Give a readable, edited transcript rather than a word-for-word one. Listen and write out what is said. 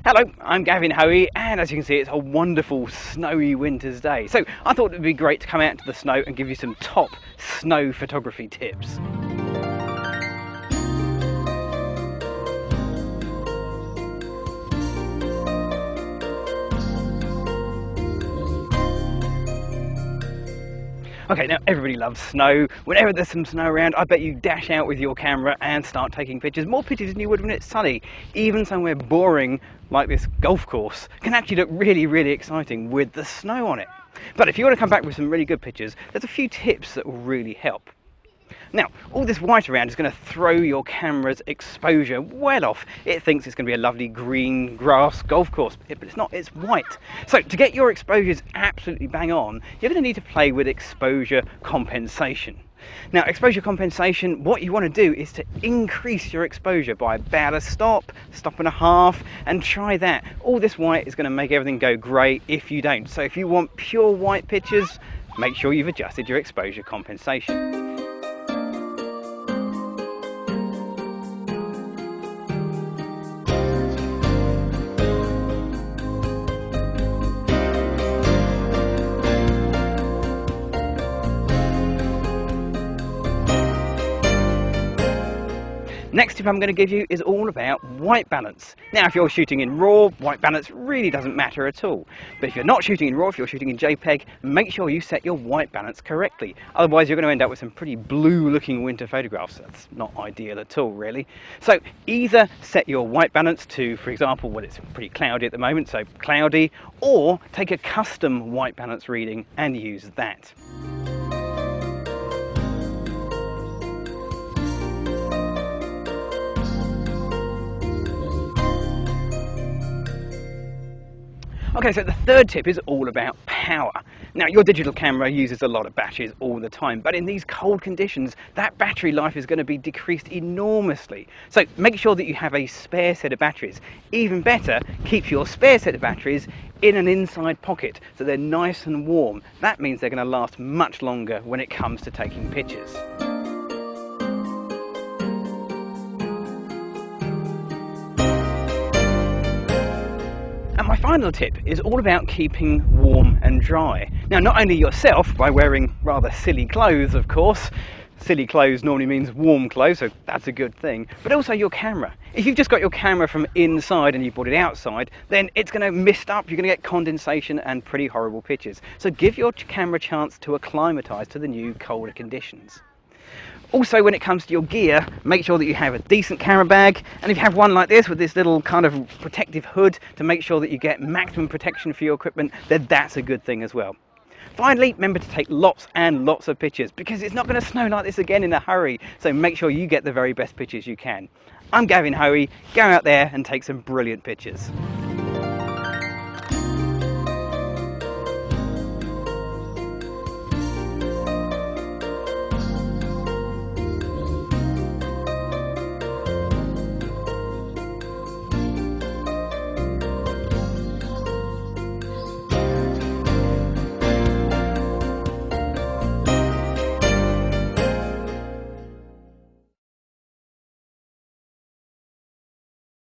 Hello, I'm Gavin Hoey, and as you can see, it's a wonderful snowy winter's day. So I thought it would be great to come out into the snow and give you some top snow photography tips. Okay, now everybody loves snow. Whenever there's some snow around, I bet you dash out with your camera and start taking pictures. More pictures than you would when it's sunny. Even somewhere boring like this golf course can actually look really, really exciting with the snow on it. But if you want to come back with some really good pictures, there's a few tips that will really help. Now, all this white around is going to throw your camera's exposure well off. It thinks it's going to be a lovely green grass golf course, but it's not, it's white. So to get your exposures absolutely bang on, you're going to need to play with exposure compensation. Now, exposure compensation, what you want to do is to increase your exposure by about a stop and a half, and try that. All this white is going to make everything go grey if you don't. So if you want pure white pictures, make sure you've adjusted your exposure compensation. Next tip I'm going to give you is all about white balance. Now, if you're shooting in RAW, white balance really doesn't matter at all. But if you're not shooting in RAW, if you're shooting in JPEG, make sure you set your white balance correctly. Otherwise, you're going to end up with some pretty blue-looking winter photographs. That's not ideal at all, really. So either set your white balance to, for example, well, it's pretty cloudy at the moment, so cloudy, or take a custom white balance reading and use that. Okay, so the third tip is all about power. Now, your digital camera uses a lot of batteries all the time, but in these cold conditions, that battery life is going to be decreased enormously. So make sure that you have a spare set of batteries. Even better, keep your spare set of batteries in an inside pocket, so they're nice and warm. That means they're going to last much longer when it comes to taking pictures. And my final tip is all about keeping warm and dry. Now, not only yourself by wearing rather silly clothes, of course. Silly clothes normally means warm clothes, so that's a good thing, but also your camera. If you've just got your camera from inside and you brought it outside, then it's going to mist up, you're going to get condensation and pretty horrible pictures. So give your camera a chance to acclimatise to the new colder conditions. Also, when it comes to your gear, make sure that you have a decent camera bag, and if you have one like this with this little kind of protective hood to make sure that you get maximum protection for your equipment, then that's a good thing as well. Finally, remember to take lots and lots of pictures, because it's not going to snow like this again in a hurry, so make sure you get the very best pictures you can. I'm Gavin Hoey. Go out there and take some brilliant pictures.